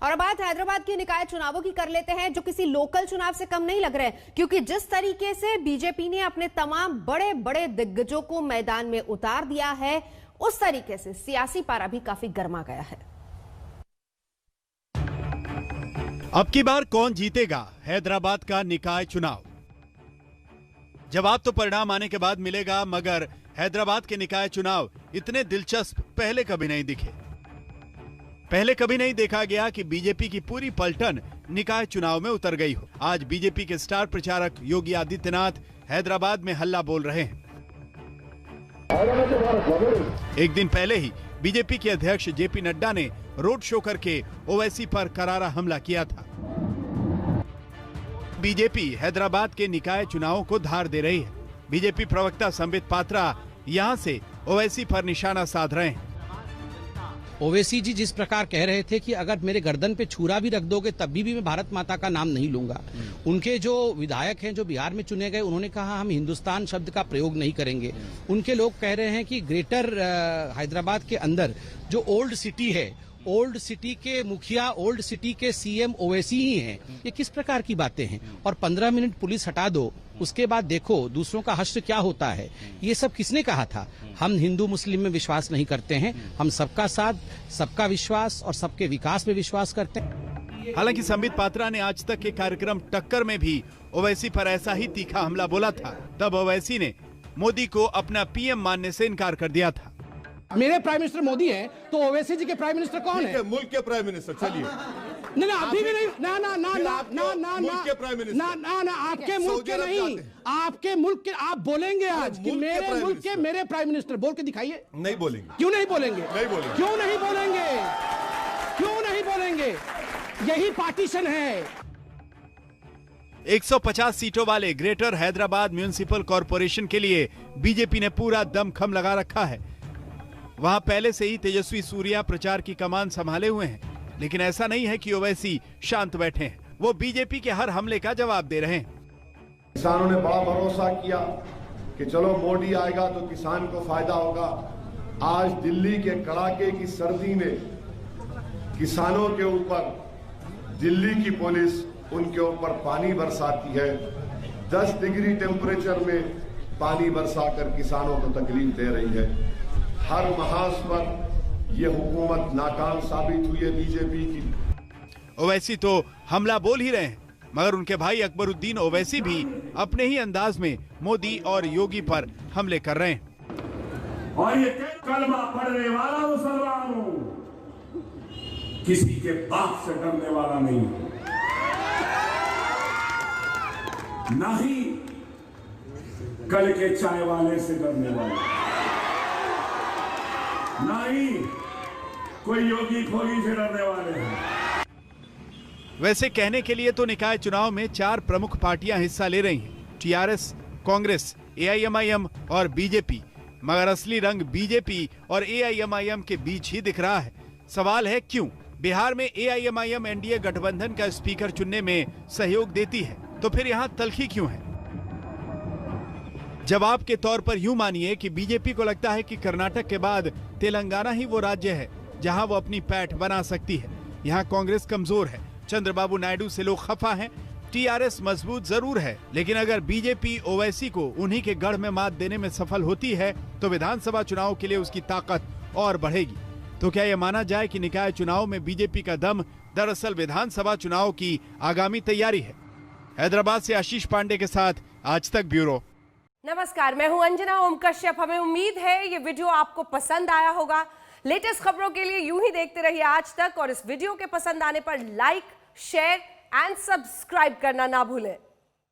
और अब बात हैदराबाद के निकाय चुनावों की कर लेते हैं, जो किसी लोकल चुनाव से कम नहीं लग रहे, क्योंकि जिस तरीके से बीजेपी ने अपने तमाम बड़े बड़े दिग्गजों को मैदान में उतार दिया है, उस तरीके से सियासी पारा भी काफी गर्मा गया है। अब की बार कौन जीतेगा हैदराबाद का निकाय चुनाव? जवाब तो परिणाम आने के बाद मिलेगा, मगर हैदराबाद के निकाय चुनाव इतने दिलचस्प पहले कभी नहीं दिखे। पहले कभी नहीं देखा गया कि बीजेपी की पूरी पलटन निकाय चुनाव में उतर गई हो। आज बीजेपी के स्टार प्रचारक योगी आदित्यनाथ हैदराबाद में हल्ला बोल रहे हैं। एक दिन पहले ही बीजेपी के अध्यक्ष जेपी नड्डा ने रोड शो करके ओवैसी पर करारा हमला किया था। बीजेपी हैदराबाद के निकाय चुनावों को धार दे रही है। बीजेपी प्रवक्ता संबित पात्रा यहां से ओवैसी पर निशाना साध रहे हैं। ओवैसी जी जिस प्रकार कह रहे थे कि अगर मेरे गर्दन पे छुरा भी रख दोगे तब भी मैं भारत माता का नाम नहीं लूंगा। उनके जो विधायक हैं जो बिहार में चुने गए, उन्होंने कहा हम हिंदुस्तान शब्द का प्रयोग नहीं करेंगे। उनके लोग कह रहे हैं कि ग्रेटर हैदराबाद के अंदर जो ओल्ड सिटी है, ओल्ड सिटी के मुखिया, ओल्ड सिटी के सीएम ओवैसी ही हैं। ये किस प्रकार की बातें हैं? और 15 मिनट पुलिस हटा दो, उसके बाद देखो दूसरों का हश्र क्या होता है। ये सब किसने कहा था? हम हिंदू मुस्लिम में विश्वास नहीं करते हैं, हम सबका साथ, सबका विश्वास और सबके विकास में विश्वास करते हैं। हालांकि संबित पात्रा ने आज तक के कार्यक्रम टक्कर में भी ओवैसी पर ऐसा ही तीखा हमला बोला था। तब ओवैसी ने मोदी को अपना पीएम मानने से इनकार कर दिया था। मेरे प्राइम मिनिस्टर मोदी हैं, तो ओवैसी जी के प्राइम मिनिस्टर कौन है? मुल्क के प्राइम मिनिस्टर। चलिए नहीं अभी भी नहीं, ना ना ना ना ना ना मुल्क के प्राइम मिनिस्टर, ना ना ना आपके मुल्क के नहीं, आपके मुल्क के। आप बोलेंगे आज कि मेरे मुल्क के मेरे प्राइम मिनिस्टर, बोल के दिखाइए। नहीं बोलेंगे। क्यों नहीं बोलेंगे? नहीं बोलेंगे। क्यों नहीं बोलेंगे? क्यों नहीं बोलेंगे? यही पार्टीशन है। 150 सीटों वाले ग्रेटर हैदराबाद म्युनिसिपल कॉरपोरेशन के लिए बीजेपी ने पूरा दमखम लगा रखा है। वहां पहले से ही तेजस्वी सूर्या प्रचार की कमान संभाले हुए हैं, लेकिन ऐसा नहीं है कि ओवैसी शांत बैठे हैं। वो बीजेपी के हर हमले का जवाब दे रहे हैं। किसानों ने बड़ा भरोसा किया कि चलो मोदी आएगा तो किसान को फायदा होगा। आज दिल्ली के कड़ाके की सर्दी में किसानों के ऊपर दिल्ली की पुलिस उनके ऊपर पानी बरसाती है। 10 डिग्री टेम्परेचर में पानी बरसाकर किसानों को तकलीफ दे रही है। हर महाज पर यह हुकूमत नाकाम साबित हुई है बीजेपी की। ओवैसी तो हमला बोल ही रहे हैं, मगर उनके भाई अकबरुद्दीन ओवैसी भी अपने ही अंदाज में मोदी और योगी पर हमले कर रहे हैं। और ये कलमा पढ़ने वाला मुसलमान हूं, किसी के बाप से डरने वाला नहीं हूं, ना ही कल के चाय वाले से डरने वाला, ना ही कोई योगी खोगी से डरने वाले हैं। वैसे कहने के लिए तो निकाय चुनाव में 4 प्रमुख पार्टियां हिस्सा ले रही हैं, टीआरएस, कांग्रेस, एआईएमआईएम और बीजेपी, मगर असली रंग बीजेपी और एआईएमआईएम के बीच ही दिख रहा है। सवाल है क्यों? बिहार में एआईएमआईएम एनडीए गठबंधन का स्पीकर चुनने में सहयोग देती है, तो फिर यहां तल्खी क्यों है? जवाब के तौर पर यूं मानिए कि बीजेपी को लगता है कि कर्नाटक के बाद तेलंगाना ही वो राज्य है जहां वो अपनी पैठ बना सकती है। यहां कांग्रेस कमजोर है, चंद्रबाबू नायडू से लोग खफा हैं, टीआरएस मजबूत जरूर है, लेकिन अगर बीजेपी ओवैसी को उन्हीं के गढ़ में मात देने में सफल होती है तो विधानसभा चुनाव के लिए उसकी ताकत और बढ़ेगी। तो क्या यह माना जाए कि निकाय चुनाव में बीजेपी का दम दरअसल विधानसभा चुनाव की आगामी तैयारी है? हैदराबाद से आशीष पांडे के साथ आज तक ब्यूरो। नमस्कार, मैं हूं अंजना ओम कश्यप। हमें उम्मीद है ये वीडियो आपको पसंद आया होगा। लेटेस्ट खबरों के लिए यूं ही देखते रहिए आज तक, और इस वीडियो के पसंद आने पर लाइक, शेयर एंड सब्सक्राइब करना ना भूलें।